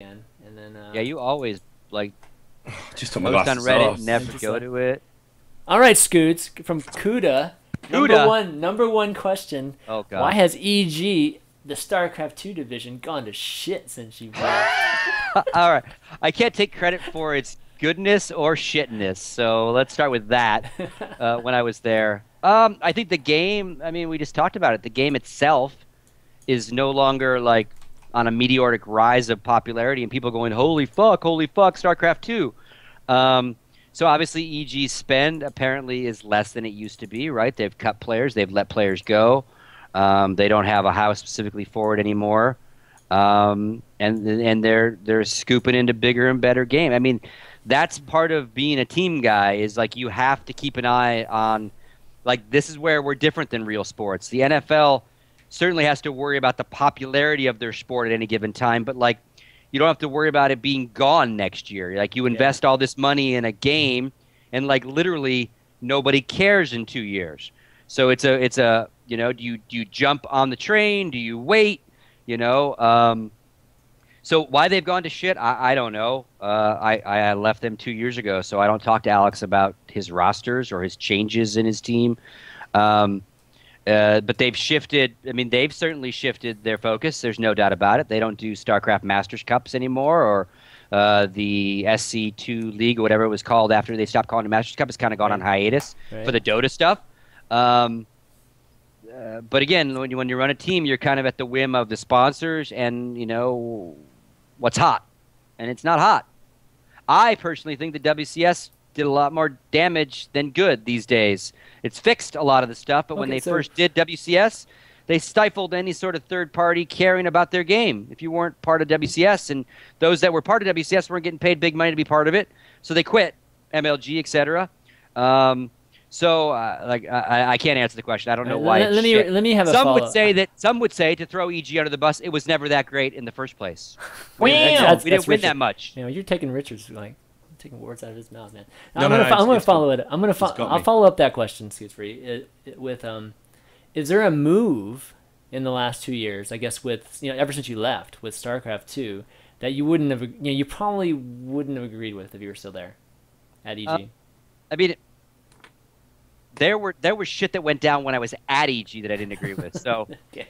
again, and then Yeah, you always like Just took my post on glasses Reddit, off. never Just go like- to it. All right, Scoots from Kuda. Kuda. Number one question. Oh god. Why has EG, the StarCraft 2 division, gone to shit since you left? All right. I can't take credit for its goodness or shitness, so let's start with that. When I was there, I think the game. I mean, we just talked about it. The game itself is no longer like on a meteoric rise of popularity, and people going, holy fuck, StarCraft 2." So obviously, EG's spend apparently is less than it used to be. Right? They've cut players. They've let players go. They don't have a house specifically for it anymore. And they're scooping into bigger and better game. I mean, that's part of being a team guy is like you have to keep an eye on, like, this is where we're different than real sports. The NFL certainly has to worry about the popularity of their sport at any given time, but like you don't have to worry about it being gone next year. Like you invest all this money in a game and like literally nobody cares in 2 years. So it's a you know, do you jump on the train? Do you wait? You know, so why they've gone to shit, I don't know. I left them 2 years ago, so I don't talk to Alex about his rosters or his changes in his team. But they've shifted. I mean, they've certainly shifted their focus. There's no doubt about it. They don't do StarCraft Masters Cups anymore, or the SC2 League or whatever it was called after they stopped calling it Masters Cup. It's kind of gone on hiatus for the Dota stuff. But again, when you run a team, you're kind of at the whim of the sponsors and, you know, what's hot. And it's not hot. I personally think the WCS did a lot more damage than good these days. It's fixed a lot of the stuff, but when they first did WCS, they stifled any sort of third party caring about their game. If you weren't part of WCS, and those that were part of WCS weren't getting paid big money to be part of it, so they quit, MLG, etc. I can't answer the question. I don't know why. Let me have a some follow-up. Some would say to throw EG under the bus, it was never that great in the first place. We didn't win that much. You know, you're taking Richard's taking words out of his mouth, man. No, I'm going to follow it. I'll follow up that question, Scoots, for you. With is there a move in the last 2 years? I guess with ever since you left with StarCraft 2 that you wouldn't have you probably wouldn't have agreed with if you were still there at EG. I mean. There was shit that went down when I was at EG that I didn't agree with. So, Okay.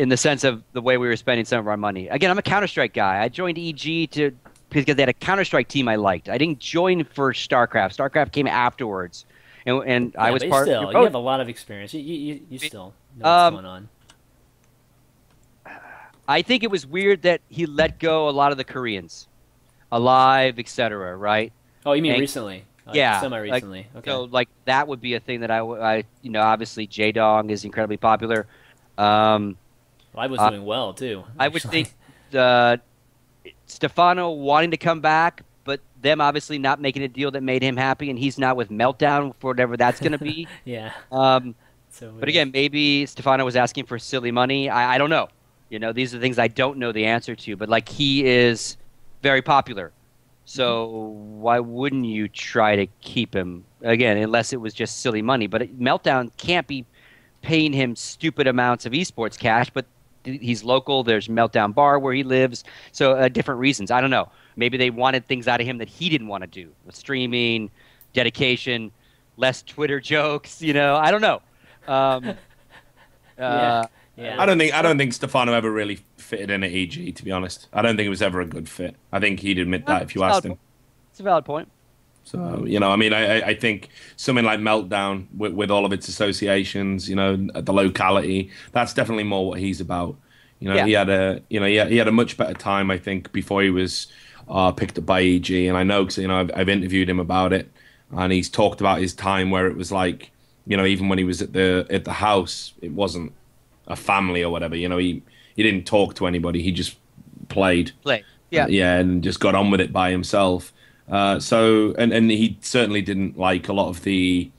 In the sense of the way we were spending some of our money. Again, I'm a Counter-Strike guy. I joined EG because they had a Counter-Strike team I liked. I didn't join for StarCraft. StarCraft came afterwards, and I was part. Still, you have a lot of experience. You still know what's going on. I think it was weird that he let go a lot of the Koreans, Alive, etc. Right? Oh, you mean recently? Yeah, semi-recently. Okay. So, like, that would be a thing that I obviously J-Dong is incredibly popular. I was doing well, too. I would think Stefano wanting to come back, but them obviously not making a deal that made him happy, and he's not with Meltdown for whatever that's going to be. Yeah. But again, maybe Stefano was asking for silly money. I don't know. You know, these are things I don't know the answer to, but, like, he is very popular. So why wouldn't you try to keep him, again, unless it was just silly money? But Meltdown can't be paying him stupid amounts of esports cash, but he's local. There's Meltdown Bar where he lives. So different reasons. I don't know. Maybe they wanted things out of him that he didn't want to do. Streaming, dedication, less Twitter jokes, I don't know. Yeah. I don't think Stefano ever really fitted in at EG, to be honest. I don't think it was ever a good fit. I think he'd admit that if you asked him. It's a valid point. So, I think something like Meltdown with all of its associations, the locality, that's definitely more what he's about. He had a much better time, I think, before he was picked up by EG, and I know because I've interviewed him about it, and he's talked about his time where it was like, even when he was at the house, it wasn't a family or whatever. He didn't talk to anybody. He just played. And just got on with it by himself. So he certainly didn't like a lot of the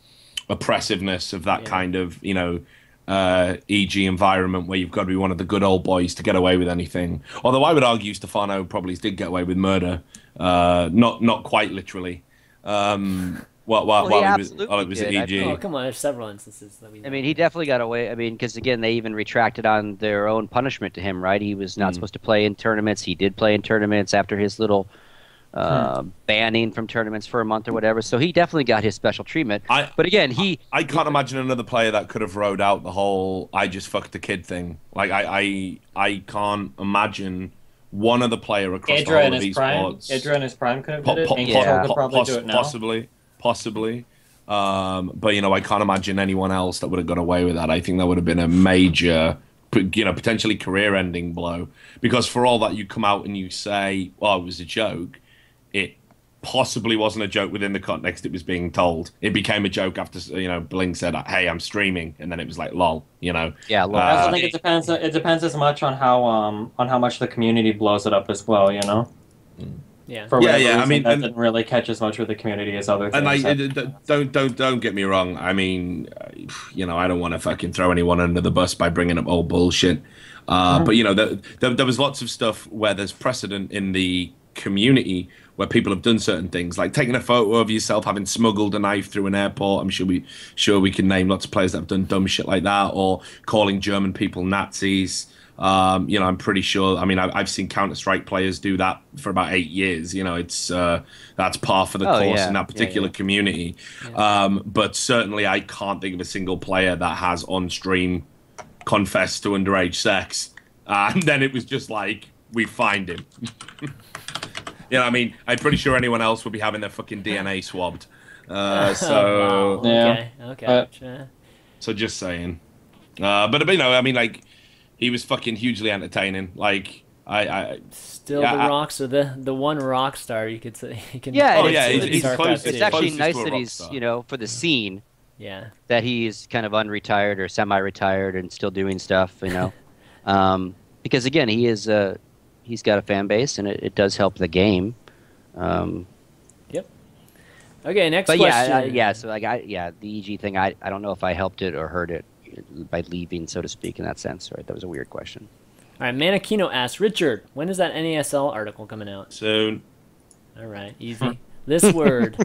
oppressiveness of that kind of EG environment where you've got to be one of the good old boys to get away with anything. Although I would argue Stefano probably did get away with murder, not quite literally. While he it was at did. EG. Oh, come on, there's several instances that we know. I mean, he definitely got away. I mean, because again, they even retracted on their own punishment to him, right? He was not supposed to play in tournaments. He did play in tournaments after his little banning from tournaments for a month or whatever. So he definitely got his special treatment. But again, I can't imagine another player that could have rode out the whole "I just fucked a kid" thing. Like I can't imagine one other player across the whole of esports. Idra in his prime could have did it. Could probably do it now. Possibly. But I can't imagine anyone else that would have got away with that. I think that would have been a major, potentially career-ending blow. Because for all that you come out and you say, "Well, it was a joke," it possibly wasn't a joke within the context it was being told. It became a joke after Bling said, "Hey, I'm streaming," and then it was like, "Lol," Yeah, lol. I also think it depends. It depends as much on how much the community blows it up as well. Yeah. For whatever reason, that didn't really catch as much with the community as other things. And don't get me wrong. I mean, I don't want to fucking throw anyone under the bus by bringing up old bullshit. But there was lots of stuff where there's precedent in the community where people have done certain things, like taking a photo of yourself having smuggled a knife through an airport. I'm sure we can name lots of players that have done dumb shit like that, or calling German people Nazis. I'm pretty sure. I mean, I've seen Counter-Strike players do that for about 8 years. It's that's par for the course in that particular community. Yeah. But certainly, I can't think of a single player that has on stream confessed to underage sex, and then it was just like, we find him. I mean, I'm pretty sure anyone else would be having their fucking DNA swabbed. So wow. Okay. So just saying. But I mean, like, he was fucking hugely entertaining. Like, I still the rocks are the one rock star you could say. He's close. It's actually nice that he's for the scene. Yeah. That he's kind of unretired or semi-retired and still doing stuff. Because again, he's got a fan base and it does help the game. Yep. Okay, next question. So the EG thing, I don't know if I helped it or hurt it by leaving, so to speak, in that sense, right? That was a weird question. All right, Manakino asks, Richard, when is that NASL article coming out? Soon. All right, easy. This question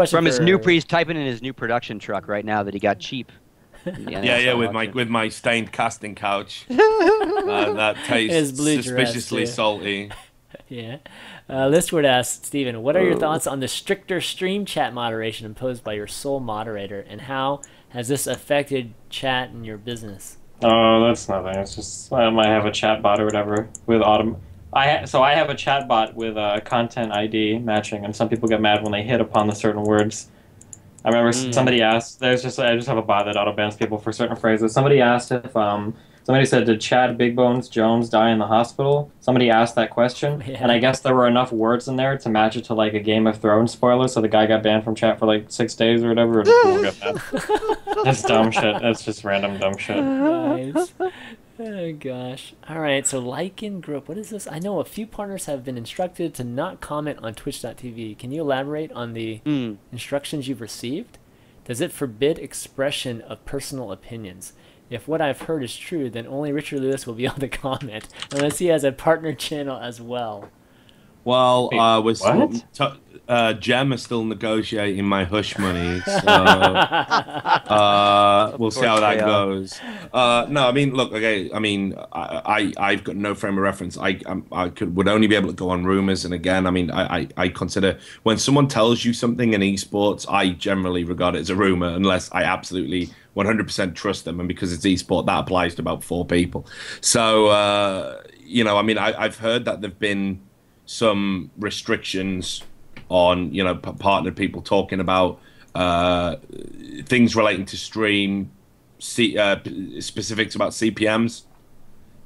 from his he's typing in his new production truck right now that he got cheap. With my stained casting couch. That tastes suspiciously salty. Yeah. Listward asks, Steven, what are your thoughts on the stricter stream chat moderation imposed by your sole moderator, and how has this affected chat in your business? Oh, that's nothing. It's just I might have a chat bot or whatever with I have a chat bot with content ID matching, and some people get mad when they hit upon the certain words. I remember somebody asked. I just have a bot that auto bans people for certain phrases. Somebody asked if somebody said, "Did Chad Big Bones Jones die in the hospital?" Somebody asked that question, and I guess there were enough words in there to match it to like a Game of Thrones spoiler. So the guy got banned from chat for like 6 days or whatever. That's dumb shit. That's just random dumb shit. Nice. Oh gosh. All right. So Lycan Group. What is this? I know a few partners have been instructed to not comment on Twitch.tv. Can you elaborate on the instructions you've received? Does it forbid expression of personal opinions? If what I've heard is true, then only Richard Lewis will be able to comment, unless he has a partner channel as well. Well, Gem is still negotiating my hush money, so we'll see how that goes. No, I mean, look, okay, I mean, I've got no frame of reference. would only be able to go on rumors, and again, I mean, I consider when someone tells you something in esports, I generally regard it as a rumor, unless I absolutely 100% trust them, and because it's esport, that applies to about 4 people. So, I mean, I've heard that there've been some restrictions on partnered people talking about things relating to stream specifics about CPMs.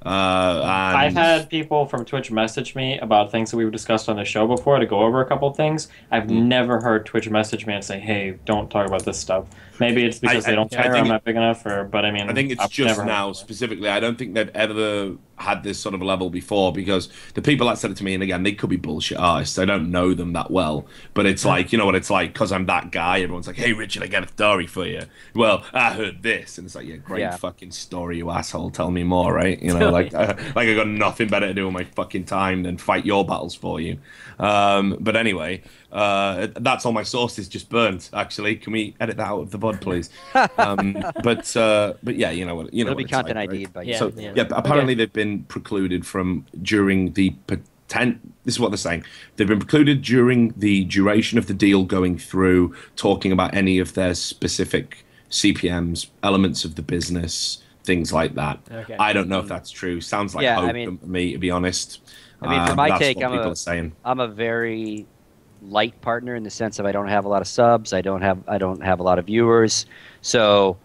And I've had people from Twitch message me about things that we've discussed on the show before to go over a couple of things. I've never heard Twitch message me and say, "Hey, don't talk about this stuff." Maybe it's because they don't care I'm not big enough, but I mean, I think it's just now specifically. I don't think they've ever had this sort of level before, because the people that said it to me, and again, they could be bullshit artists. I don't know them that well, but it's like, you know what it's like, because I'm that guy. Everyone's like, "Hey, Richard, I got a story for you." Well, I heard this, and it's like, "Yeah, great fucking story, you asshole. Tell me more," right? like I got nothing better to do with my fucking time than fight your battles for you. But anyway, that's all my sources just burnt. Actually, can we edit that out of the VOD, please? But yeah, you know what? It'll be content like, ID'd, right? but So apparently they've been precluded from during the. This is what they're saying. They've been precluded during the duration of the deal going through, talking about any of their specific CPMs, elements of the business, things like that. Okay. I don't know if that's true. Sounds like hope to me, to be honest. I mean, for my that's take, what people are saying. I'm a very light partner in the sense of I don't have a lot of subs. I don't have a lot of viewers. So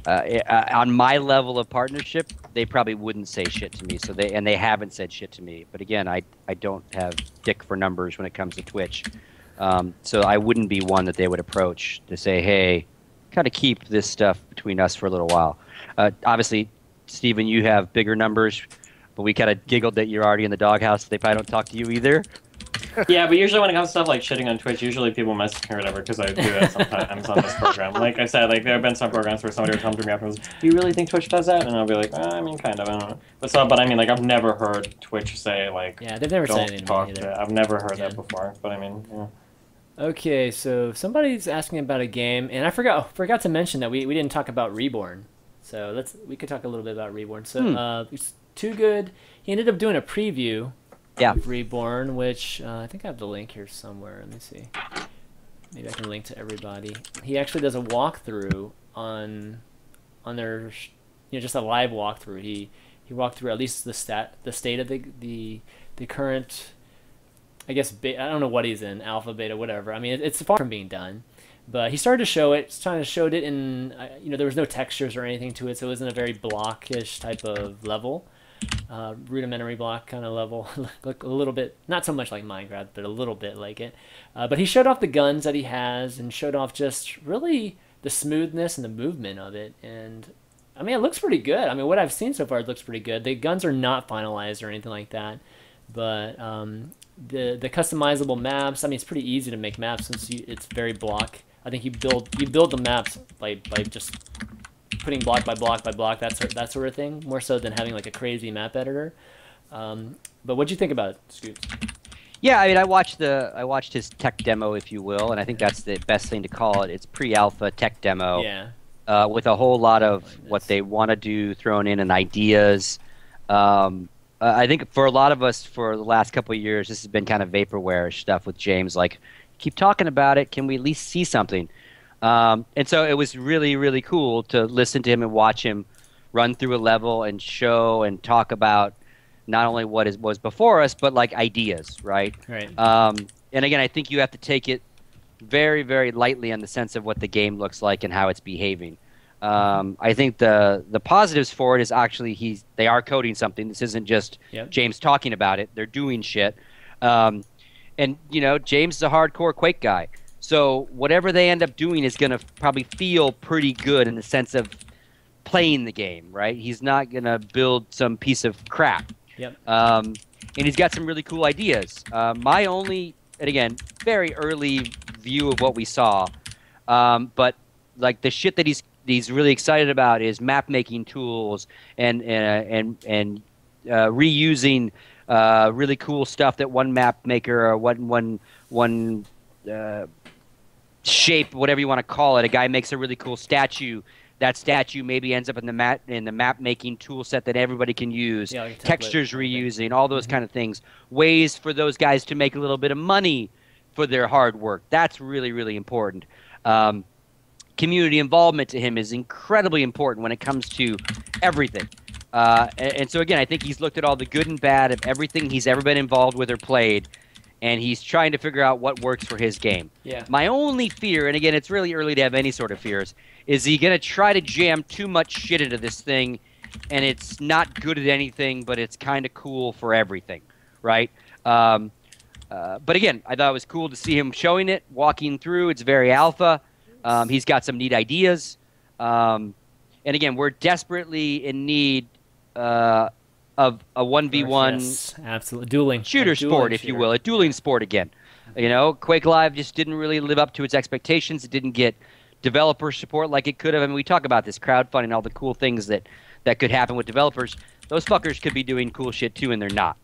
on my level of partnership, they probably wouldn't say shit to me. So they haven't said shit to me. But again, I don't have dick for numbers when it comes to Twitch. So I wouldn't be one that they would approach to say, hey, kind of keep this stuff between us for a little while. Obviously, Steven, you have bigger numbers, but we kind of giggled that you're already in the doghouse. They probably don't talk to you either. Yeah, but usually when it comes to stuff like shitting on Twitch, usually people message me or whatever because I do that sometimes on this program. Like I said, like there have been some programs where somebody would come to me afterwards, do you really think Twitch does that? And I'll be like, I mean, kind of, I don't know. But I mean, like I've never heard Twitch say like, yeah, they've never said anything to me either. I've never heard that before, but I mean, yeah. Okay, so somebody's asking about a game, and I forgot to mention that we didn't talk about Reborn. So we could talk a little bit about Reborn. So it's Too Good. He ended up doing a preview of Reborn, which I think I have the link here somewhere. Let me see. Maybe I can link to everybody. He actually does a walkthrough on their, just a live walkthrough. He walked through at least the state of the current, I guess, I don't know what he's in, alpha, beta, whatever. I mean, it's far from being done. But he started to show it, showed it in, there was no textures or anything to it, so it wasn't a very blockish type of level. Rudimentary block kind of level. Look a little bit, not so much like Minecraft, but a little bit like it. But he showed off the guns that he has and showed off just really the smoothness and the movement of it. And, I mean, it looks pretty good. I mean, what I've seen so far, it looks pretty good. The guns are not finalized or anything like that. But the customizable maps, I mean, it's pretty easy to make maps since it's very block. I think you build the maps by just putting block by block by block, that sort of thing, more so than having like a crazy map editor. But what'd you think about it, Scoots? Yeah, I mean, I watched his tech demo, if you will, and I think that's the best thing to call it. It's pre-alpha tech demo. Yeah. With a whole lot of what they want to do thrown in and ideas. I think for a lot of us for the last couple of years, this has been kind of vaporware stuff with James. Like, keep talking about it. Can we at least see something? And so it was really, really cool to listen to him and watch him run through a level and show and talk about not only what was before us, but like ideas, right? Right. And again, I think you have to take it very, very lightly in the sense of what the game looks like and how it's behaving. I think the positives for it is actually they are coding something. This isn't just James talking about it. They're doing shit. And, James is a hardcore Quake guy. So whatever they end up doing is going to probably feel pretty good in the sense of playing the game, right? He's not going to build some piece of crap. Yep. And he's got some really cool ideas. My only, and again, very early view of what we saw, but like the shit that he's really excited about is map making tools and reusing really cool stuff that one map maker or one shape, whatever you want to call it. A guy makes a really cool statue. That statue maybe ends up in the map making tool set that everybody can use. Yeah, like textures reusing, all those kind of things. Ways for those guys to make a little bit of money for their hard work. That's really, really important. Community involvement to him is incredibly important when it comes to everything. And so again, I think he's looked at all the good and bad of everything he's ever been involved with or played, and he's trying to figure out what works for his game. Yeah. My only fear, and again, it's really early to have any sort of fears, is he going to try to jam too much shit into this thing, and it's not good at anything, but it's kind of cool for everything, right? But again, I thought it was cool to see him showing it, walking through. It's very alpha. He's got some neat ideas. And again, we're desperately in need of a 1v1 absolutely dueling sport, if you will, a dueling sport again. Quake Live just didn't really live up to its expectations. It didn't get developer support like it could have. I mean, we talk about this crowdfunding, all the cool things that could happen with developers. those fuckers could be doing cool shit too, and they're not.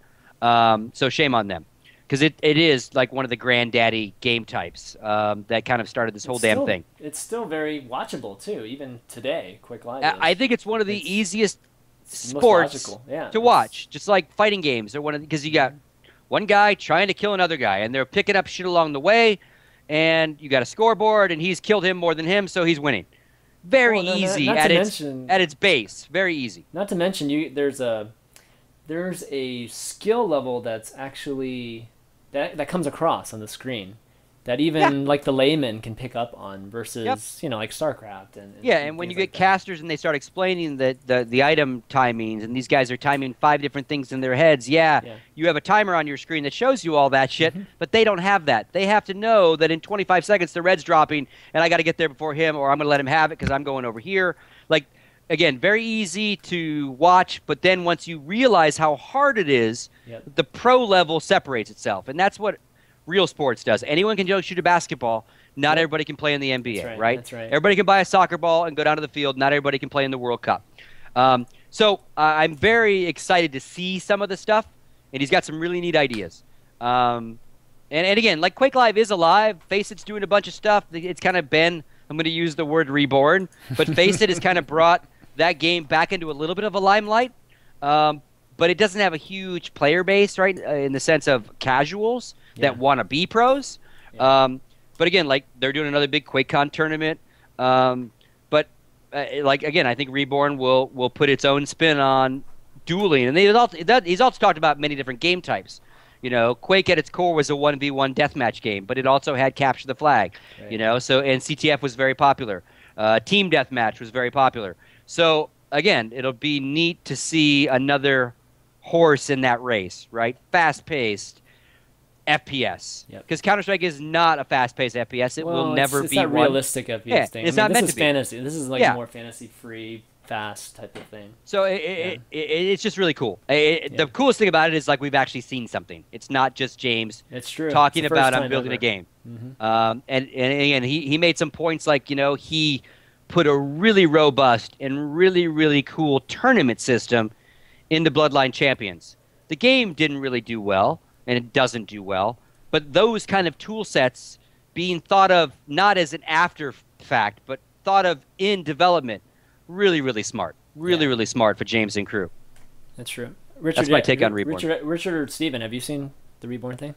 So shame on them. Because it is like one of the granddaddy game types that kind of started this whole damn thing. It's still very watchable too, even today. Quick Live. I think it's one of the easiest sports to watch, just like fighting games. They're because you got one guy trying to kill another guy, and they're picking up shit along the way, and you got a scoreboard, and he's killed him more than him, so he's winning. Very easy at its base. Very easy. Not to mention, there's a skill level that's actually that comes across on the screen that even like the layman can pick up on versus like StarCraft and when you get casters and they start explaining the item timings, and these guys are timing 5 different things in their heads. You have a timer on your screen that shows you all that shit, but they don't have that. They have to know that in 25 seconds the red's dropping and I got to get there before him, or I'm going to let him have it because I'm going over here. Like, again, very easy to watch, but then once you realize how hard it is, the pro level separates itself. And that's what real sports does. Anyone can shoot a basketball. Not everybody can play in the NBA, right? That's right. Everybody can buy a soccer ball and go down to the field. Not everybody can play in the World Cup. So I'm very excited to see some of the stuff, and he's got some really neat ideas. And again, like Quake Live is alive. Faceit doing a bunch of stuff. It's kind of been, I'm going to use the word reborn, but Faceit has kind of brought that game back into a little bit of a limelight, but it doesn't have a huge player base, right? In the sense of casuals that want to be pros. But again, like they're doing another big QuakeCon tournament. But like again, I think Reborn will put its own spin on dueling, and he's also talked about many different game types. You know, Quake at its core was a 1v1 deathmatch game, but it also had capture the flag. Right. You know, so and CTF was very popular. Team deathmatch was very popular. So, again, it'll be neat to see another horse in that race, right? Fast-paced FPS. Because Counter-Strike is not a fast-paced FPS. It will never be not realistic FPS thing. It's not meant to be. Fantasy. This is like a more fantasy-free, fast type of thing. So it's just really cool. The coolest thing about it is like we've actually seen something. It's not just James talking about I'm building a game. And again, he made some points like, he put a really robust and really, really cool tournament system into Bloodline Champions. The game didn't really do well, and it doesn't do well, but those kind of tool sets being thought of not as an after fact, but thought of in development, really, really smart. Really smart for James and crew. That's true. Richard, that's my take on Reborn. Richard or Steven, have you seen the Reborn thing?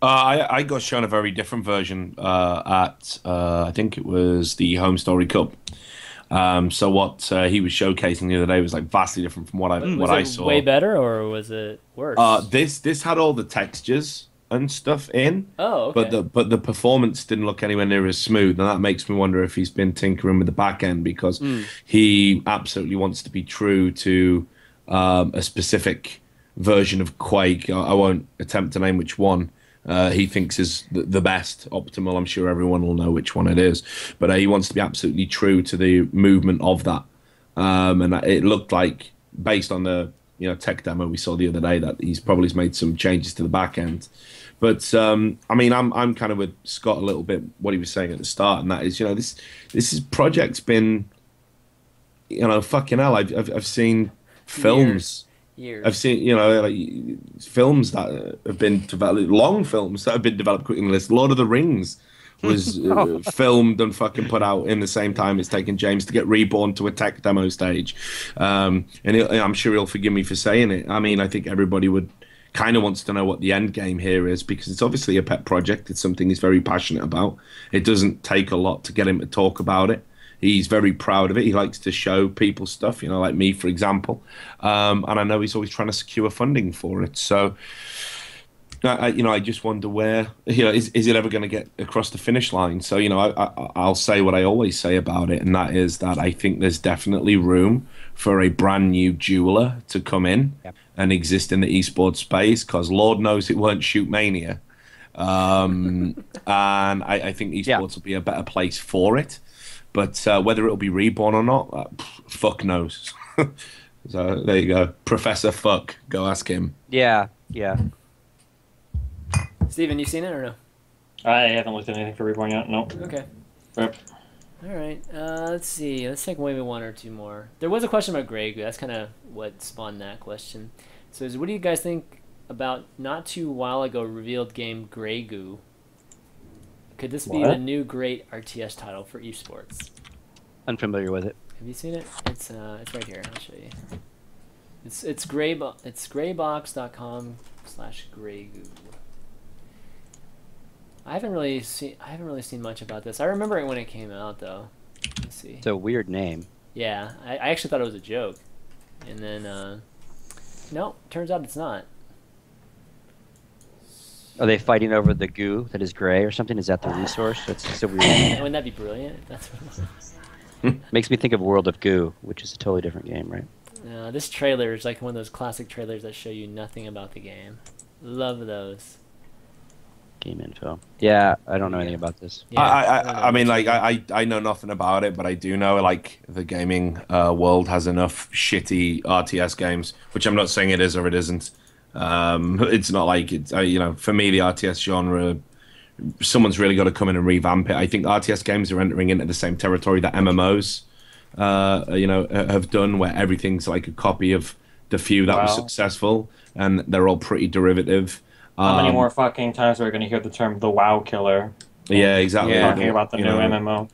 I got shown a very different version at I think it was the Home Story Cup. So what he was showcasing the other day was like vastly different from what I saw. Way better, or was it worse? This had all the textures and stuff in. Oh, okay. But the performance didn't look anywhere near as smooth, and that makes me wonder if he's been tinkering with the back end because he absolutely wants to be true to a specific version of Quake. I won't attempt to name which one. He thinks is the best, optimal. I'm sure everyone will know which one it is. But he wants to be absolutely true to the movement of that. And it looked like, based on the tech demo we saw the other day, that he's probably made some changes to the back end. But I mean, I'm kind of with Scott a little bit what he was saying at the start, and that is, this project's been, fucking hell. I've seen films. Years. I've seen, like films that have been developed, long films that have been developed quickly. Lord of the Rings was filmed and fucking put out in the same time it's taken James to get Reborn to a tech demo stage. And I'm sure he'll forgive me for saying it. I mean, I think everybody kind of wants to know what the end game here is because it's obviously a pet project. It's something he's very passionate about. It doesn't take a lot to get him to talk about it. He's very proud of it. He likes to show people stuff, like me, for example. And I know he's always trying to secure funding for it. So, I just wonder where, is it ever going to get across the finish line? So, I'll say what I always say about it, and that is that I think there's definitely room for a brand new jeweler to come in and exist in the esports space, because Lord knows it weren't Shoot Mania. And I think esports will be a better place for it. But whether it'll be Reborn or not, fuck knows. So there you go. Professor Fuck. Go ask him. Yeah. Steven, you seen it or no? I haven't looked at anything for Reborn yet. Nope. Okay. Rip. All right. Let's see. Let's take maybe one or two more. There was a question about Grey Goo. That's kind of what spawned that question. So, what do you guys think about not too while ago revealed game Grey Goo? Could this be the new great RTS title for esports? Unfamiliar with it. Have you seen it? It's right here. I'll show you. It's graybox.com/Greygoo. I haven't really seen much about this. I remember it when it came out though. Let's see. It's a weird name. Yeah, I actually thought it was a joke, and then no, turns out it's not. Are they fighting over the goo that is gray or something? Is that the resource? That's so weird. Wouldn't that be brilliant? That's what it was. Makes me think of World of Goo, which is a totally different game, right? This trailer is like one of those classic trailers that show you nothing about the game. Love those. Game info. Yeah, I don't know anything about this. Yeah, I mean, like, I know nothing about it, but I do know, like, the gaming world has enough shitty RTS games, which I'm not saying it is or it isn't. It's not like it's, you know, for me, the RTS genre, someone's really got to come in and revamp it. I think RTS games are entering into the same territory that MMOs, you know, have done, where everything's like a copy of the few that was successful, and they're all pretty derivative. How many more fucking times are we going to hear the term the WoW killer? Yeah, exactly. Talking about the new MMO.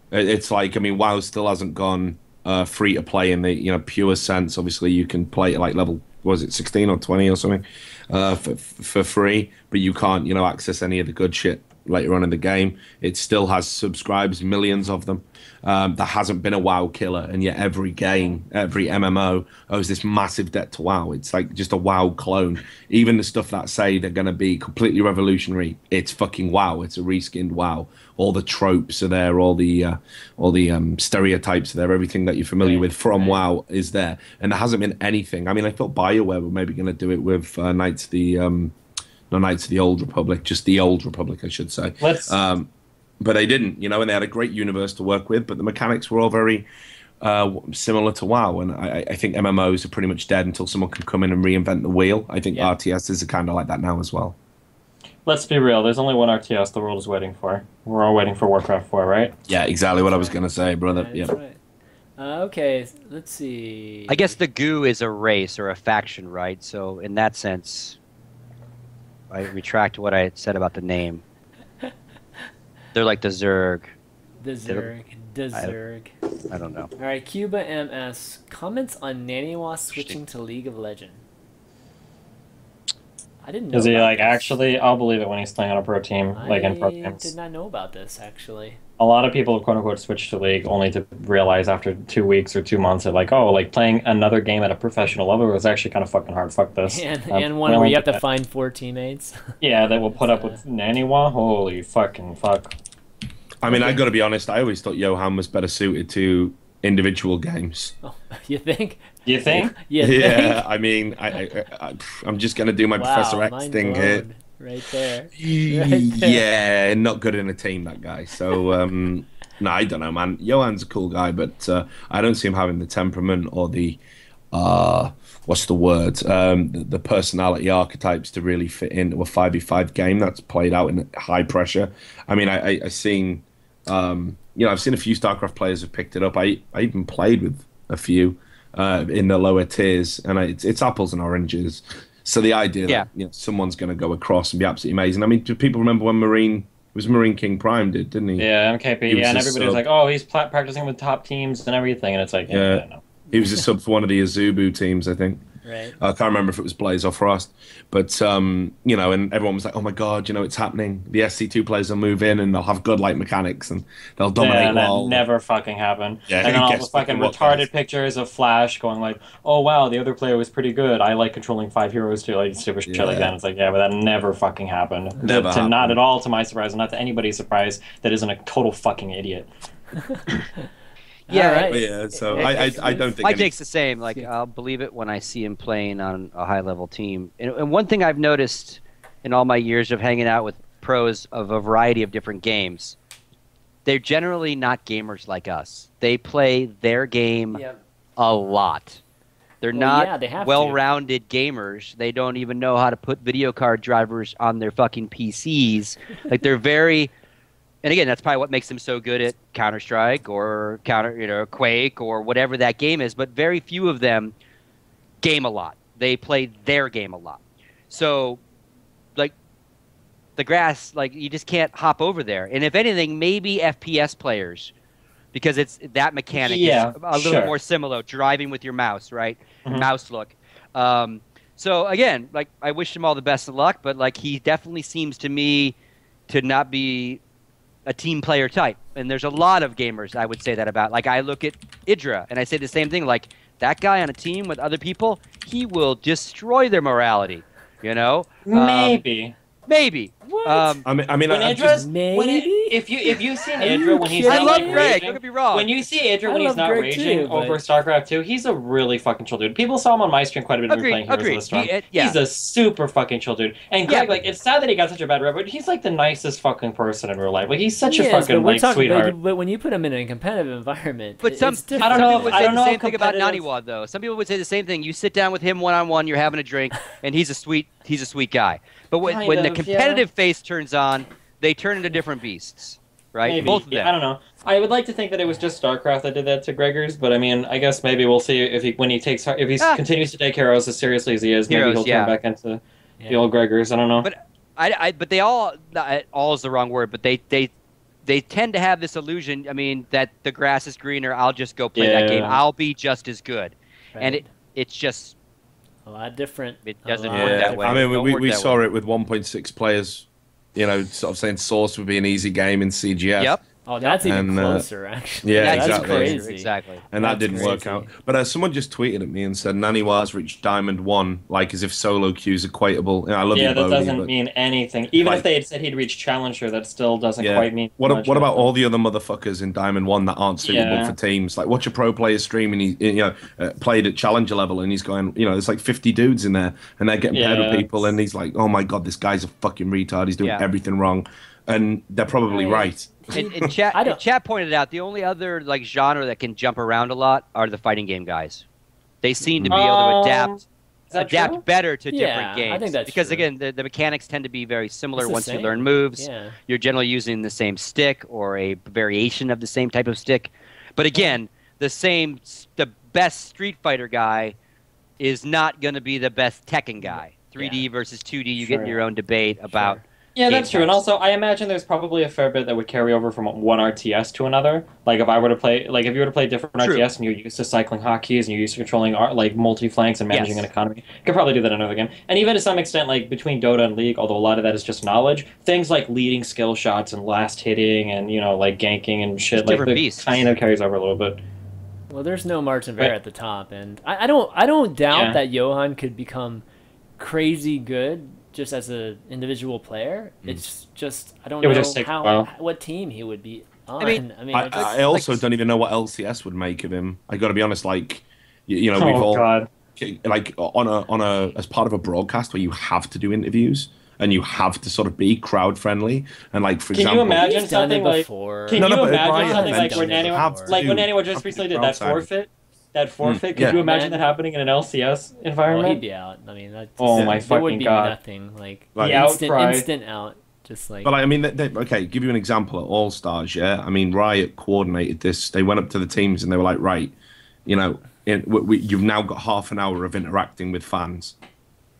It's like, I mean, WoW still hasn't gone free to play in the, you know, pure sense. Obviously, you can play at like level, was it 16 or 20 or something, for free, but you can't, you know, access any of the good shit later on in the game. It still has subscribers, millions of them. There hasn't been a WoW killer, and yet every game, every MMO owes this massive debt to WoW. It's like just a WoW clone. Even the stuff that say they're going to be completely revolutionary, it's fucking WoW. It's a reskinned WoW. All the tropes are there, all the stereotypes are there. Everything that you're familiar with from WoW is there, and there hasn't been anything. I mean, I thought BioWare were maybe going to do it with Knights of the Old Republic, just the Old Republic, I should say. But they didn't, you know, and they had a great universe to work with, but the mechanics were all very similar to WoW, and I think MMOs are pretty much dead until someone can come in and reinvent the wheel. I think RTSs are kind of like that now as well. Let's be real, there's only one RTS the world is waiting for. We're all waiting for Warcraft 4, right? Yeah, exactly what I was going to say, brother. Yeah, that's right. Okay, let's see. I guess the goo is a race or a faction, right? So in that sense, I retract what I said about the name. They're like the Zerg. The Zerg. I don't know. All right, Cuba MS comments on Naniwa switching to League of Legends. I didn't know. Is he like this. Actually? I'll believe it when he's playing on a pro team, like in pro games. I did not know about this actually. A lot of people, quote unquote, switch to League only to realize after 2 weeks or 2 months that, like, oh, like playing another game at a professional level was actually kind of fucking hard. Fuck this. And one where you have to find 4 teammates. Yeah, that will put up with Naniwa. Holy fucking fuck. I mean, I got to be honest. I always thought Johan was better suited to individual games. Oh, you think? You think? Yeah. I mean, I'm just gonna do my Professor X thing here. Right there. Yeah, not good in a team, that guy. So, no, I don't know, man. Johan's a cool guy, but I don't see him having the temperament or the what's the word? The personality archetypes to really fit into a 5v5 game that's played out in high pressure. I mean, I've seen, you know, I've seen a few StarCraft players have picked it up. I even played with a few in the lower tiers, and it's apples and oranges. So the idea that, you know, someone's going to go across and be absolutely amazing. I mean, do people remember when Marine King Prime didn't he? Yeah, MKP. Yeah, and everybody was like, oh, he's practicing with top teams and everything, and it's like, yeah, no. He was a sub for one of the Azubu teams, I think. Right. I can't remember if it was Blaze or Frost, but you know, and everyone was like, "Oh my god, you know, it's happening! The SC2 players will move in and they'll have godlike mechanics and they'll dominate." Yeah, that never fucking happened. Yeah, and then all the fucking retarded pictures of Flash going like, "Oh wow, the other player was pretty good. I like controlling 5 heroes too." Like stupid shit like that. And it's like, yeah, but that never fucking happened. Never happened. Not at all to my surprise, and not to anybody's surprise that isn't a total fucking idiot. Yeah, right. Yeah. So I don't think my take's the same. Like, I'll believe it when I see him playing on a high level team. And one thing I've noticed in all my years of hanging out with pros of a variety of different games, they're generally not gamers like us. They play their game a lot. They're not well-rounded gamers. They don't even know how to put video card drivers on their fucking PCs. Like, they're very. And again, that's probably what makes them so good at Counter-Strike or Quake or whatever that game is. But very few of them game a lot. They play their game a lot. So, like, the grass, like, you just can't hop over there. And if anything, maybe FPS players, because it's that mechanic is a little more similar, driving with your mouse, right? Mouse look. So again, like, I wish him all the best of luck, but like, he definitely seems to me to not be a team player type. And there's a lot of gamers I would say that about. Like, I look at Idra and I say the same thing. Like, that guy on a team with other people, he will destroy their morality. You know? Maybe. What? I mean, when Idra's if you've seen Idra when he's I not love like Greg. raging, Don't get me wrong. when you see Idra when he's not Greg raging too, over but... StarCraft 2, he's a really fucking chill dude. People saw him on my stream quite a bit when we were playing Heroes of the Storm. He's a super fucking chill dude. And Greg, like, it's sad that he got such a bad rep, but he's like the nicest fucking person in real life. Like, he's such a fucking like sweetheart. But when you put him in a competitive environment, but some I don't know. Would say the same thing about Naniwad, though. Some people would say the same thing. You sit down with him one-on-one, you're having a drink, and he's a sweet guy. But when the competitive face turns on, they turn into different beasts, right? Maybe. Both of them. I don't know. I would like to think that it was just StarCraft that did that to Gregors, but I mean, I guess maybe we'll see if he continues to take Heroes as seriously as he is. Maybe he'll turn back into the old Gregors. I don't know. But they all is the wrong word. But they tend to have this illusion. I mean, that the grass is greener. I'll just go play that game. I'll be just as good, and it's just a lot different. It doesn't work that way. I mean, we saw it with 1.6 players. You know, sort of saying Source would be an easy game in CGS. Yep. Oh, that's even closer, actually. Yeah, that's exactly. crazy. Exactly. And that didn't work out. But someone just tweeted at me and said Naniwa's reached Diamond 1, like as if solo queues equatable. I love you, that Bodhi, doesn't mean anything. Even if they had said he'd reached Challenger, that still doesn't quite mean what much. What about all the other motherfuckers in Diamond 1 that aren't suitable for teams? Like, watch a pro player stream and he played at Challenger level and he's going, there's like 50 dudes in there and they're getting paired with people and he's like, oh my God, this guy's a fucking retard. He's doing everything wrong. And they're probably right. And chat pointed out the only other like genre that can jump around a lot are the fighting game guys. They seem to be able to adapt better to different games. I think that's because true. Again, the mechanics tend to be very similar once you learn moves. Yeah. You're generally using the same stick or a variation of the same type of stick. But again, the best Street Fighter guy is not going to be the best Tekken guy. 3D versus 2D, you get in your own debate about. Yeah, that's true. And also, I imagine there's probably a fair bit that would carry over from one RTS to another. Like, if you were to play different RTS and you're used to cycling hotkeys and you're used to controlling like multi-flanks and managing an economy, you could probably do that in another game. And even to some extent, like, between Dota and League, although a lot of that is just knowledge, things like leading skill shots and last hitting and, like, ganking and shit, like, that kind of carries over a little bit. Well, there's no Martin Vera at the top, and I don't doubt that Johan could become crazy good just as an individual player. It's just I don't know what team he would be on. I also don't even know what LCS would make of him. I got to be honest, like we've all like on a as part of a broadcast where you have to do interviews and you have to sort of be crowd friendly and like for example, can you imagine something like when Naniwa just recently did that forfeit? That forfeit? Could you imagine that happening in an LCS environment? Well, he'd be out. I mean, my fucking would be God. Nothing. Like the instant out. Just like. But I mean, give you an example at All Stars. Yeah, I mean, Riot coordinated this. They went up to the teams and they were like, right, you've now got half an hour of interacting with fans.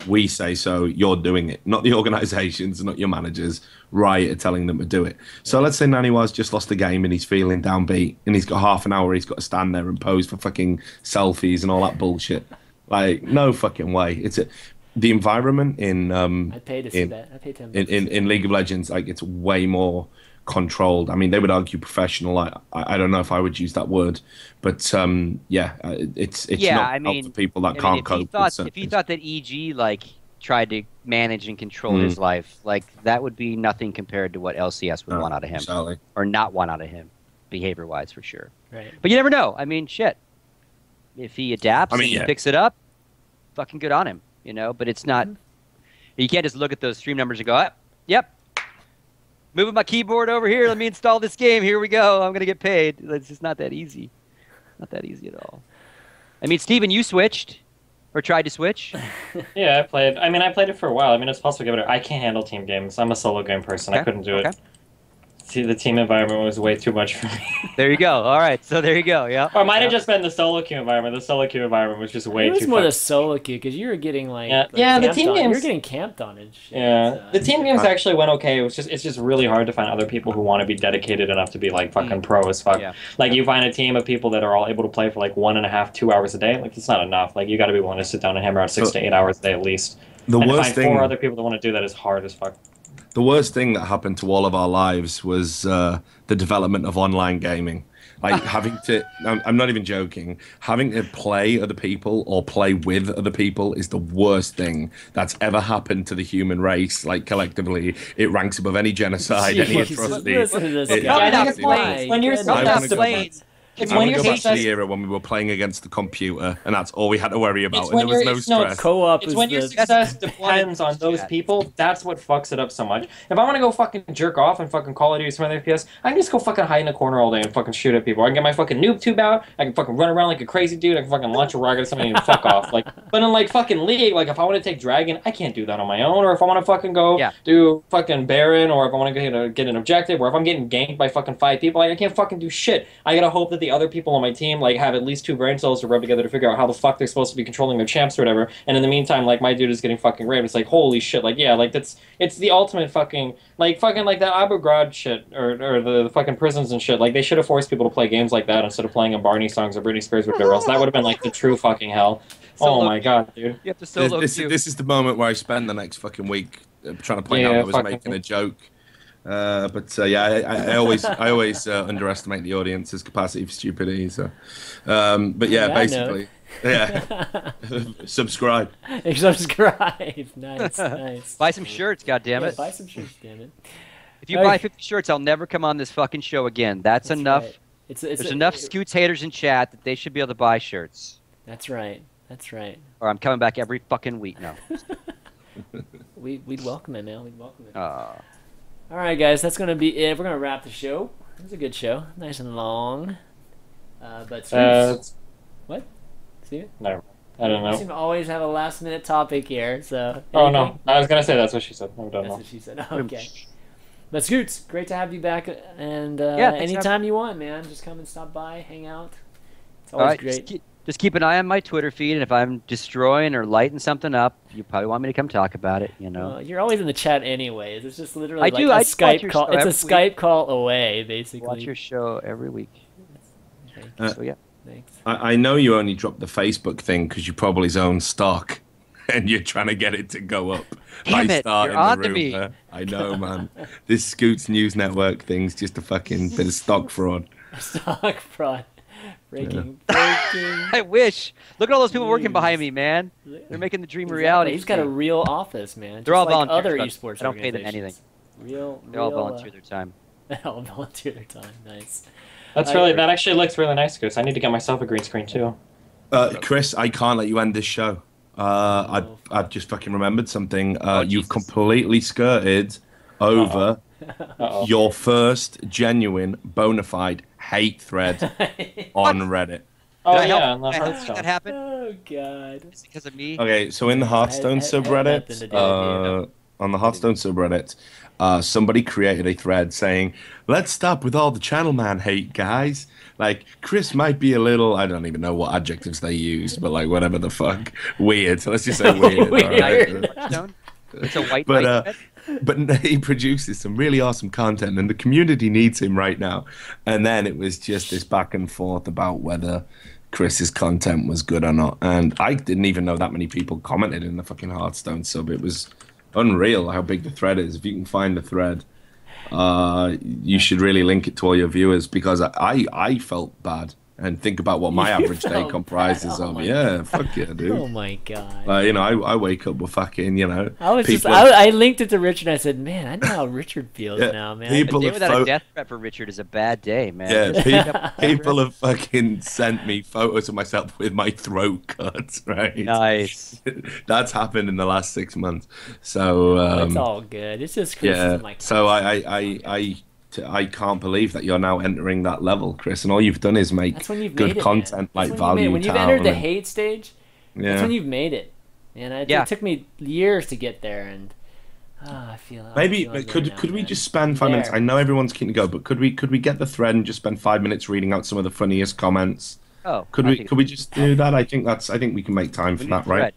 We say so, you're doing it. Not the organizations, not your managers. Riot are telling them to do it. So let's say Naniwa's just lost a game and he's feeling downbeat and he's got half an hour he's got to stand there and pose for fucking selfies and all that bullshit. Like, no fucking way. The environment in I'd pay to see that. I'd pay in League of Legends, like, it's way more controlled. I mean, they would argue professional. I don't know if I would use that word, but it's not for people that can't cope. If you thought that EG like tried to manage and control his life, like that would be nothing compared to what LCS would want out of him, or not want out of him, behavior-wise for sure. Right. But you never know. I mean, shit. If he adapts and he picks it up, fucking good on him. But it's not. You can't just look at those stream numbers and go, "Yep, moving my keyboard over here. Let me install this game. Here we go. I'm gonna get paid." It's just not that easy. Not that easy at all. I mean, Steven, you switched or tried to switch. Yeah, I played. I mean, I played it for a while. I mean, it's possible to give it. I can't handle team games. I'm a solo game person. I couldn't do it. See, the team environment was way too much for me. There you go. All right, so there you go. Yeah. Or it might have just been the solo queue environment. The solo queue environment was just way too. It was more the solo queue because you were getting the team games. You were getting camped on and shit. Yeah, the team games actually went okay. It's just really hard to find other people who want to be dedicated enough to be like fucking pro as fuck. Yeah. Like you find a team of people that are all able to play for like 1.5, 2 hours a day. Like it's not enough. Like you got to be willing to sit down and hammer out 6 to 8 hours a day at least. The and worst to find thing. 4 other people that want to do that is hard as fuck. The worst thing that happened to all of our lives was the development of online gaming. Like having to, I'm not even joking, having to play other people or play with other people is the worst thing that's ever happened to the human race. Like collectively, it ranks above any genocide, any atrocity. Listen to this guy. I think it's when you're I want to go back to the era when we were playing against the computer, and that's all we had to worry about, and there was no stress. Co-op It's is when your success depends on those people. That's what fucks it up so much. If I want to go fucking jerk off and fucking Call of Duty some other FPS, I can just go fucking hide in a corner all day and fucking shoot at people. I can get my fucking noob tube out. I can fucking run around like a crazy dude. I can fucking launch a rocket at somebody and fuck off. Like, but in like fucking League, like if I want to take Dragon, I can't do that on my own. Or if I want to fucking go do fucking Baron, or if I want to get an objective, or if I'm getting ganked by fucking 5 people, I can't fucking do shit. I gotta hope that the other people on my team like have at least 2 brain cells to rub together to figure out how the fuck they're supposed to be controlling their champs or whatever. And in the meantime, like my dude is getting fucking raped. It's like holy shit. Like yeah, like it's the ultimate fucking like that Abu Ghraib shit or the fucking prisons and shit. Like they should have forced people to play games like that instead of playing Barney songs or Britney Spears or whatever else. That would have been like the true fucking hell. Oh my god, dude. You have to solo this is the moment where I spend the next fucking week trying to point out I was making a joke. I always underestimate the audience's capacity for stupidity. So, but yeah, basically, subscribe. Subscribe. Nice. Buy some shirts, goddammit. Buy some shirts, damn it. If you buy 50 shirts, I'll never come on this fucking show again. That's enough. Right. There's enough Scoots haters in chat that they should be able to buy shirts. That's right. Or I'm coming back every fucking week now. We'd welcome it, man. We'd welcome it. All right, guys, that's going to be it. We're going to wrap the show. It was a good show. Nice and long. But what? Steven? No, I don't know. You seem to always have a last-minute topic here, so... Oh, no. I was going to say that's what she said. No, that's what she said. Okay. But Scoots, great to have you back. And anytime you want, man, just come and stop by, hang out. It's always great. Just keep an eye on my Twitter feed, and if I'm destroying or lighting something up, you probably want me to come talk about it. You know, you're always in the chat anyways. It's just literally a Skype call. It's a Skype call away, basically. Watch your show every week. So yeah, thanks. I know you only dropped the Facebook thing because you probably own stock, and you're trying to get it to go up. Damn it! You're on to me. I know, man. This Scoots News Network thing's just a fucking bit of stock fraud. Stock fraud. Breaking. I wish. Look at all those people working behind me, man. They're making the dream reality. He's got a real office, man. They're all volunteers. Other esports. I don't pay them anything. They all volunteer their time. They all volunteer their time. Nice. That actually looks really nice, Chris. I need to get myself a green screen too. Chris, I can't let you end this show. I've just fucking remembered something. You've completely skirted over your first genuine bona fide hate thread on Reddit. Oh yeah, on the Hearthstone. That happened? Oh god. It's because of me. Okay, so in the Hearthstone subreddit, on the Hearthstone subreddit, somebody created a thread saying, "Let's stop with all the channel man hate, guys. Like, Chris might be a little, I don't even know what adjectives they used, but like whatever the fuck, weird. Let's just say weird. Weird. All right? It's a white but he produces some really awesome content, and the community needs him right now." And then it was just this back and forth about whether Chris's content was good or not. And I didn't even know that many people commented in the fucking Hearthstone sub. It was unreal how big the thread is. If you can find the thread, you should really link it to all your viewers, because I felt bad. And think about what my average day comprises of. Yeah, fuck yeah, dude. Oh my god. You know, I wake up with fucking, you know. I linked it to Richard and I said, man, I know how Richard feels now, man. A day without a death threat for Richard is a bad day, man. Yeah, people have fucking sent me photos of myself with my throat cut, right? Nice. That's happened in the last 6 months. So it's all good. It's just criticism. Yeah. So I can't believe that you're now entering that level, Chris, and all you've done is make good content like Value When you've entered the hate stage, that's when you've made it. And it took me years to get there, and I feel Maybe I'm could we just spend 5 minutes? I know everyone's keen to go, but could we get the thread and just spend 5 minutes reading out some of the funniest comments? Oh, could we just do that? I think we can make time for that, right?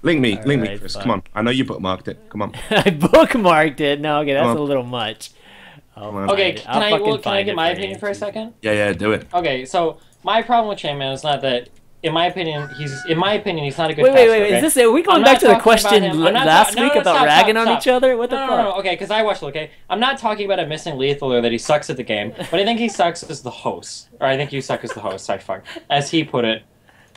Link me, Chris. Fuck. Come on. I know you bookmarked it. Come on. I bookmarked it. No, okay, that's a little much. Okay, can I get my opinion for a second? Yeah, do it. Okay, so my problem with ChanManV is not that. In my opinion, he's not a good. Wait. Is this? Are we going back to the question last week about ragging on each other? What the fuck? No. Okay, because I watched it. Okay, I'm not talking about him missing lethal or that he sucks at the game. But I think he sucks as the host, or I think you suck as the host. Sorry, fuck. As he put it,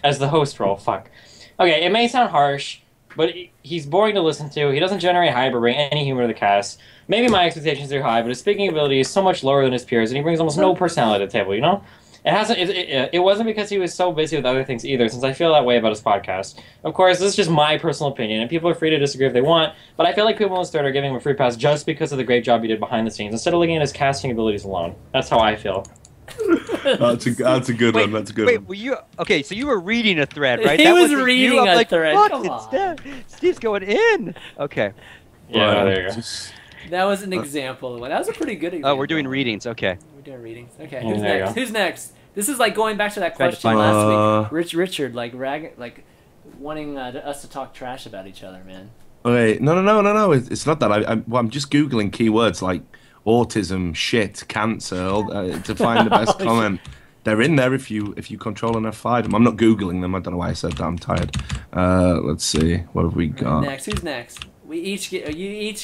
as the host role. Fuck. Okay, it may sound harsh, but he's boring to listen to. He doesn't generate hype or bring any humor to the cast. Maybe my expectations are high, but his speaking ability is so much lower than his peers, and he brings almost no personality to the table. You know. It wasn't because he was so busy with other things either, since I feel that way about his podcast. Of course, this is just my personal opinion, and people are free to disagree if they want, but I feel like people in the start are giving him a free pass just because of the great job he did behind the scenes, instead of looking at his casting abilities alone. That's how I feel. That's a good one. That's a good one. Were you okay? So you were reading a thread, right? He was reading a thread. Come on. Steve's going in. Okay. Yeah, there you go. That was an example. That was a pretty good example. Oh, we're doing readings. Okay. We're doing readings. Okay. Yeah, Who's next? This is like going back to that question last week. Richard, like wanting us to talk trash about each other, man. Okay, no. It's not that. I'm just googling keywords like autism, shit, cancer to find the best comment. They're in there if you control an F5. I'm not googling them. I don't know why I said that. I'm tired. Let's see. What have we got? Who's next? You each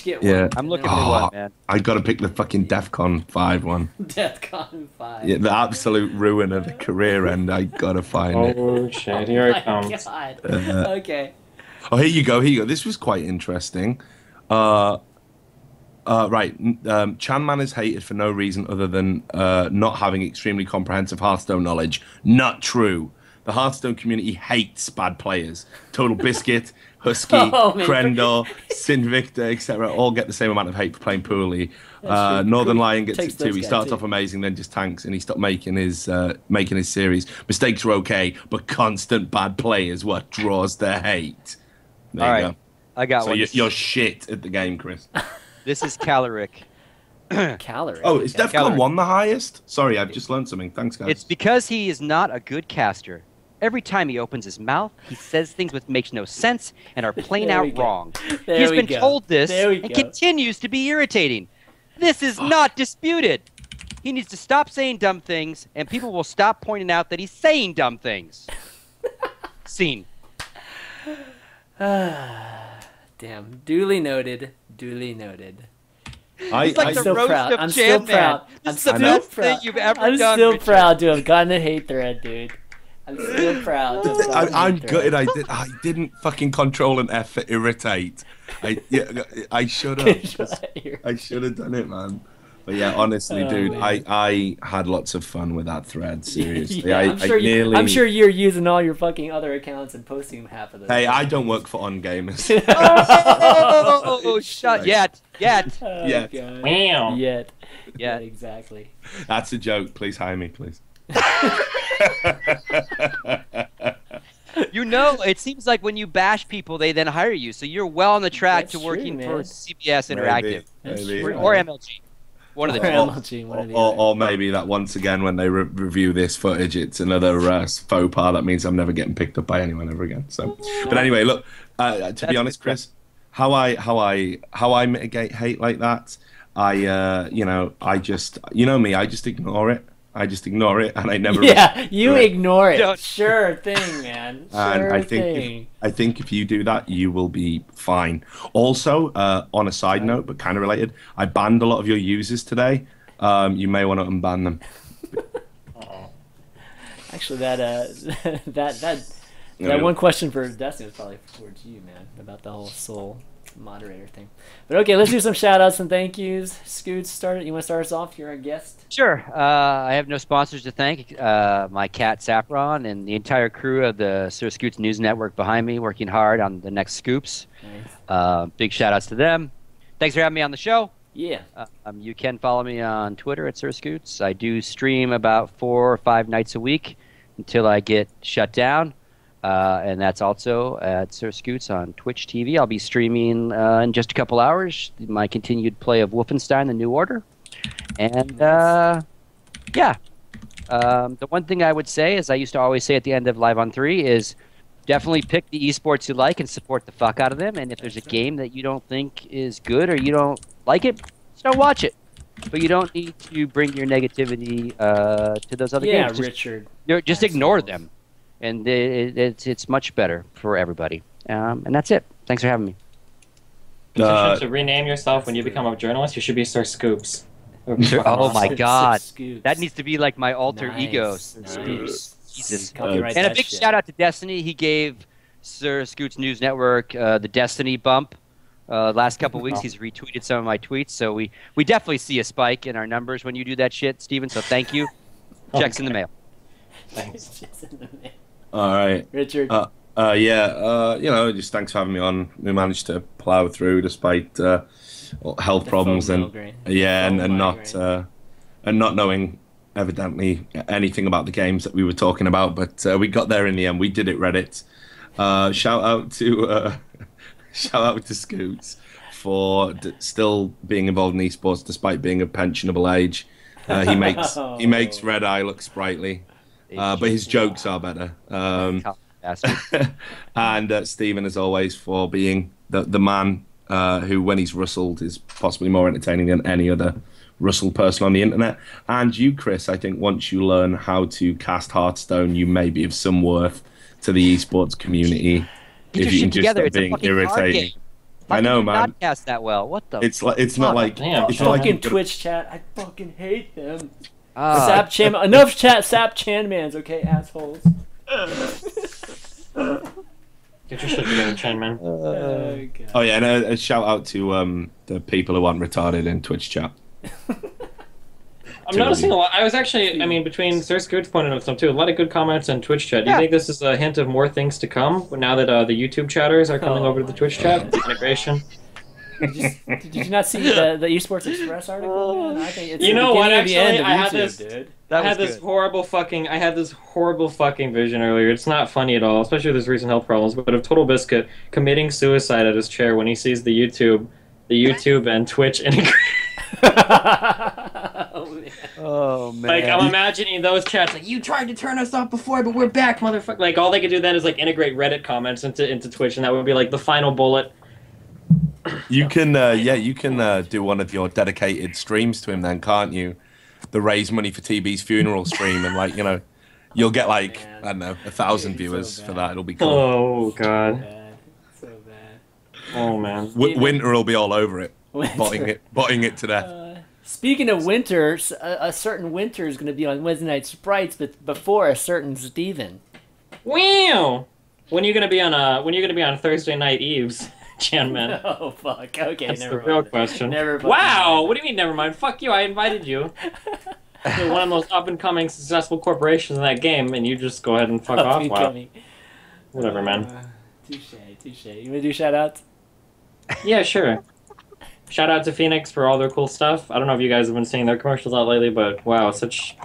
get one. Yeah. I'm looking for one, man. I gotta pick the fucking DEFCON 5 one. DEFCON 5. Yeah, the absolute ruin of the career end. I gotta find it. Oh shit! Here it comes. God. Okay. Oh, here you go. This was quite interesting. Right. ChanManV is hated for no reason other than not having extremely comprehensive Hearthstone knowledge. Not true. The Hearthstone community hates bad players. Total Biscuit, Husky, Krendor, Sinvicta, etc. all get the same amount of hate for playing poorly. Northern Lion gets it too. He starts off amazing, then just tanks, and he stopped making his series. Mistakes are okay, but constant bad play is what draws their hate. There you go. I got one. So you're shit at the game, Chris. This is Caloric. Caloric. Oh, is DEFCON 1 the highest? Sorry, I've just learned something. Thanks, guys. It's because he is not a good caster. Every time he opens his mouth, he says things which makes no sense and are plain out wrong. He's been told this and continues to be irritating. This is not disputed. He needs to stop saying dumb things, and people will stop pointing out that he's saying dumb things. Scene. Damn. Duly noted. Duly noted. I'm so proud. I'm so proud. This is the best thing you've ever done. I'm still proud to have gotten a hate thread, dude. I'm still proud. I'm gutted. I didn't fucking control an F for irritate. I should have. I should have done it, man. But yeah, honestly, dude, man. I had lots of fun with that thread. Seriously, yeah, I'm sure you're using all your fucking other accounts and posting half of them. Hey, I don't work for On Gamers. Shut yet. Yet, exactly. That's a joke. Please hire me, please. You know, it seems like when you bash people, they then hire you. So you're well on the track to working for CBS Interactive or MLG. One of the two. Or maybe that once again, when they review this footage, it's another faux pas. That means I'm never getting picked up by anyone ever again. So, but anyway, look. To be honest, Chris, how I mitigate hate like that, I just me, I just ignore it. And I never. Yeah, you ignore it. Sure thing, man. And I think if you do that, you will be fine. Also, on a side note, but kind of related, I banned a lot of your users today. You may want to unban them. Actually, that one question for Destiny was probably towards you, man, about the whole soul moderator thing. But okay, let's do some shout outs and thank yous. Scoots, you want to start us off? You're our guest. Sure. I have no sponsors to thank. My cat Saffron and the entire crew of the SirScoots News Network behind me, working hard on the next scoops. Nice. Big shout outs to them. Thanks for having me on the show. Yeah. You can follow me on Twitter at SirScoots. I do stream about 4 or 5 nights a week until I get shut down. And that's also at SirScoots on Twitch TV. I'll be streaming in just a couple hours my continued play of Wolfenstein: The New Order. And yeah, the one thing I would say, as I used to always say at the end of Live on 3, is definitely pick the esports you like and support the fuck out of them. And if there's a game that you don't think is good or you don't like it, just don't watch it. But you don't need to bring your negativity to those other games. Yeah, Richard. Just ignore them. And it's much better for everybody. And that's it. Thanks for having me. Petition to rename yourself when you become a journalist. You should be SirScoops. Oh my God, SirScoots. that needs to be like my alter ego. Nice. Jesus. Copyright And a that big shit. shout out to Destiny. He gave SirScoots News Network the Destiny bump. Last couple weeks, he's retweeted some of my tweets. So we definitely see a spike in our numbers when you do that shit, Steven. So thank you. Checks in the mail. Thanks. All right, Richard. Just thanks for having me on. We managed to plow through despite health problems and not knowing evidently anything about the games that we were talking about. But we got there in the end. We did it, Reddit. Shout out to Scoots for still being involved in esports despite being of pensionable age. He makes Red Eye look sprightly. But his jokes are better. And Stephen, as always, for being the man who, when he's rustled, is possibly more entertaining than any other rustled person on the internet. And you, Chris, I think once you learn how to cast Hearthstone, you may be of some worth to the esports community. Get if your you shit can just together. stop It's a being fucking card irritating. game. I know, man. Not cast that well. What the? It's not like Damn, it's not like Fucking you've got- Twitch chat. I fucking hate them. Ah. Sap Chan. Enough chat. Sap Chanmans. Okay, assholes. Get your shit together, ChanManV. Oh, God. Oh yeah, and a shout out to the people who aren't retarded in Twitch chat. I'm noticing a lot. I was actually, between SirScoots pointed out some too, a lot of good comments on Twitch chat. Do you think this is a hint of more things to come now that the YouTube chatters are coming over to the Twitch chat? Integration. Did you not see the Esports Express article? Man? I think it's You know what? the beginning Actually, of the end of YouTube, dude. I had this horrible fucking vision earlier. It's not funny at all, especially with his recent health problems. But of Total Biscuit committing suicide at his chair when he sees the YouTube and Twitch integrate. Oh man. Like, I'm imagining those chats like, you tried to turn us off before, but we're back, motherfucker. Like, all they could do then is like integrate Reddit comments into Twitch, and that would be like the final bullet. You can do one of your dedicated streams to him then, can't you? The raise money for TB's funeral stream, and you'll get I don't know, 1,000 viewers for that. It'll be cool. Oh god. So bad. Oh man. Winter will be all over it, botting it to death. Speaking of winter, a certain winter is going to be on Wednesday Night Sprites, but before a certain Steven. Wow. When are you gonna be on Thursday Night Eves, ChanManV? Oh fuck. Okay, That's never the real mind. question. Never fucking Wow. mind. What do you mean never mind? Fuck you. I invited you. You're one of the most up and coming successful corporations in that game, and you just go ahead and fuck off. Wow. Whatever, man. Touche. You wanna do shout outs? Yeah, sure. Shout out to Phoenix for all their cool stuff. I don't know if you guys have been seeing their commercials out lately, but wow,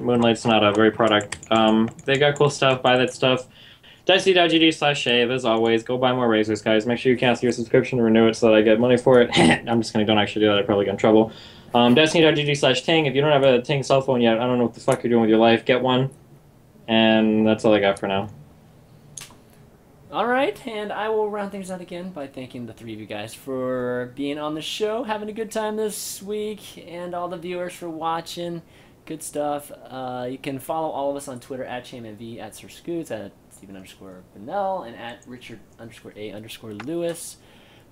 Moonlight Sonata, very product. They got cool stuff. Buy that stuff. Dicey.gd/shave, as always. Go buy more razors, guys. Make sure you cancel your subscription and renew it so that I get money for it. I'm just kidding. Don't actually do that. I'd probably get in trouble. Destiny.gg/ting. If you don't have a Ting cell phone yet, I don't know what the fuck you're doing with your life. Get one. And that's all I got for now. All right, and I will round things out again by thanking the three of you guys for being on the show, having a good time this week, and all the viewers for watching. Good stuff. You can follow all of us on Twitter at ChanManV, at SirScoots, at Steven_Bennell, and at Richard_A_Lewis.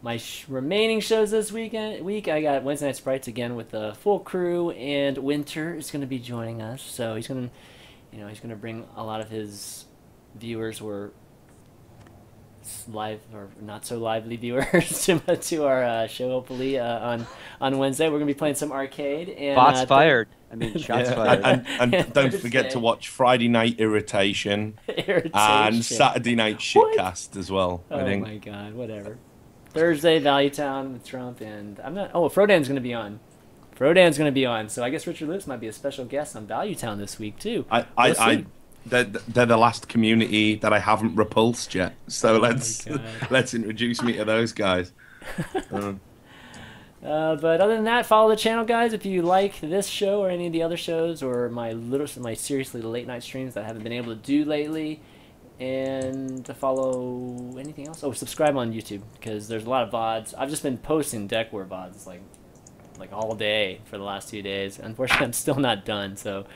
My remaining shows this week, I got Wednesday Night Sprites again with the full crew, and Winter is going to be joining us. So he's going to bring a lot of his viewers or live or not so lively viewers to our show hopefully on Wednesday. We're gonna be playing some arcade and Bots fired. Shots fired. And don't forget to watch Friday Night Irritation and Saturday Night Shitcast as well. I think. Oh my god, whatever. Thursday Value Town with Trump, and I'm not. Oh, Frodan's gonna be on. So I guess Richard Lewis might be a special guest on Value Town this week too. they're the last community that I haven't repulsed yet. So let's introduce me to those guys. But other than that, follow the channel, guys. If you like this show or any of the other shows, or my seriously late night streams that I haven't been able to do lately, and to follow anything else. Oh, subscribe on YouTube, because there's a lot of VODs. I've just been posting Deck War VODs like all day for the last 2 days. Unfortunately, I'm still not done. So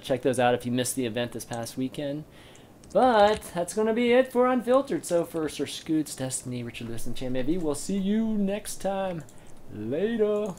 check those out if you missed the event this past weekend. But that's going to be it for Unfiltered. So for SirScoots, Destiny, Richard Lewis, and ChanManV, we'll see you next time. Later.